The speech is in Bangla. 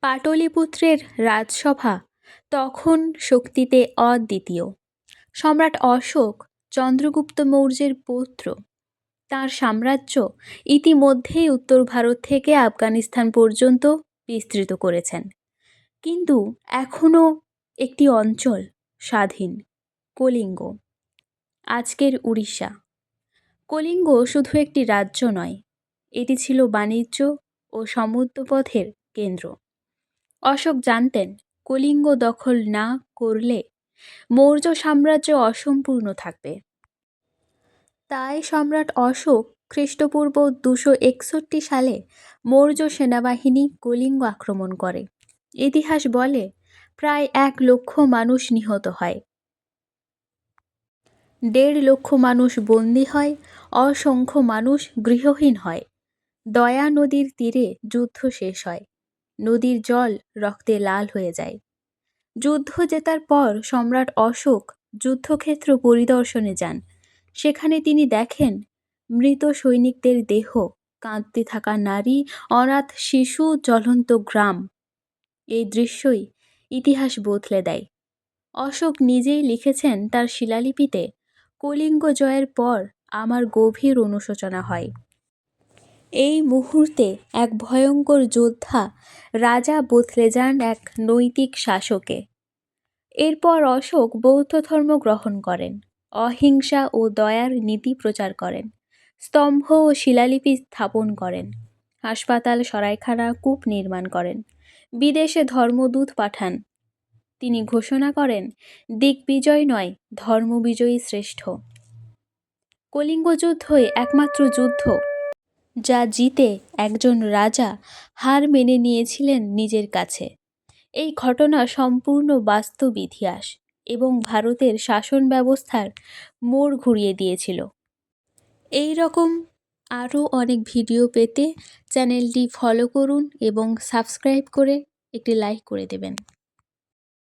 পাটলিপুত্রের রাজসভা তখন শক্তিতে অদ্বিতীয়। সম্রাট অশোক চন্দ্রগুপ্ত মৌর্যের পৌত্র। তাঁর সাম্রাজ্য ইতিমধ্যেই উত্তর ভারত থেকে আফগানিস্তান পর্যন্ত বিস্তৃত করেছেন, কিন্তু এখনও একটি অঞ্চল স্বাধীন, কলিঙ্গ, আজকের উড়িষ্যা। কলিঙ্গ শুধু একটি রাজ্য নয়, এটি ছিল বাণিজ্য ও সমুদ্রপথের কেন্দ্র। অশোক জানতেন কলিঙ্গ দখল না করলে মৌর্য সাম্রাজ্য অসম্পূর্ণ থাকবে। তাই সম্রাট অশোক খ্রিস্টপূর্ব 261 সালে মৌর্য সেনাবাহিনী কলিঙ্গ আক্রমণ করে। ইতিহাস বলে প্রায় 1 লক্ষ মানুষ নিহত হয়, 1.5 লক্ষ মানুষ বন্দী হয়, অসংখ্য মানুষ গৃহহীন হয়। দয়া নদীর তীরে যুদ্ধ শেষ হয়, নদীর জল রক্তে লাল হয়ে যায়। যুদ্ধ জেতার পর সম্রাট অশোক যুদ্ধক্ষেত্র পরিদর্শনে যান। সেখানে তিনি দেখেন মৃত সৈনিকদের দেহ, কাঁদতে থাকা নারী, অনাথ শিশু, জ্বলন্ত গ্রাম। এই দৃশ্যই ইতিহাস বদলে দেয়। অশোক নিজেই লিখেছেন তার শিলালিপিতে, কলিঙ্গ জয়ের পর আমার গভীর অনুশোচনা হয়। এই মুহূর্তে এক ভয়ঙ্কর যোদ্ধা রাজা বদলে যান এক নৈতিক শাসকে। এরপর অশোক বৌদ্ধ ধর্ম গ্রহণ করেন, অহিংসা ও দয়ার নীতি প্রচার করেন, স্তম্ভ ও শিলালিপি স্থাপন করেন, হাসপাতাল, সরাইখানা, কূপ নির্মাণ করেন, বিদেশে ধর্মদূত পাঠান। তিনি ঘোষণা করেন, দিগ্বিজয় নয়, ধর্মবিজয়ী শ্রেষ্ঠ। কলিঙ্গ যুদ্ধই একমাত্র যুদ্ধ যা জিতে একজন রাজা হার মেনে নিয়েছিলেন নিজের কাছে। এই ঘটনা সম্পূর্ণ বাস্তব ইতিহাস এবং ভারতের শাসন ব্যবস্থার মোড় ঘুরিয়ে দিয়েছিল। এই রকম আরও অনেক ভিডিও পেতে চ্যানেলটি ফলো করুন এবং সাবস্ক্রাইব করে একটি লাইক করে দেবেন।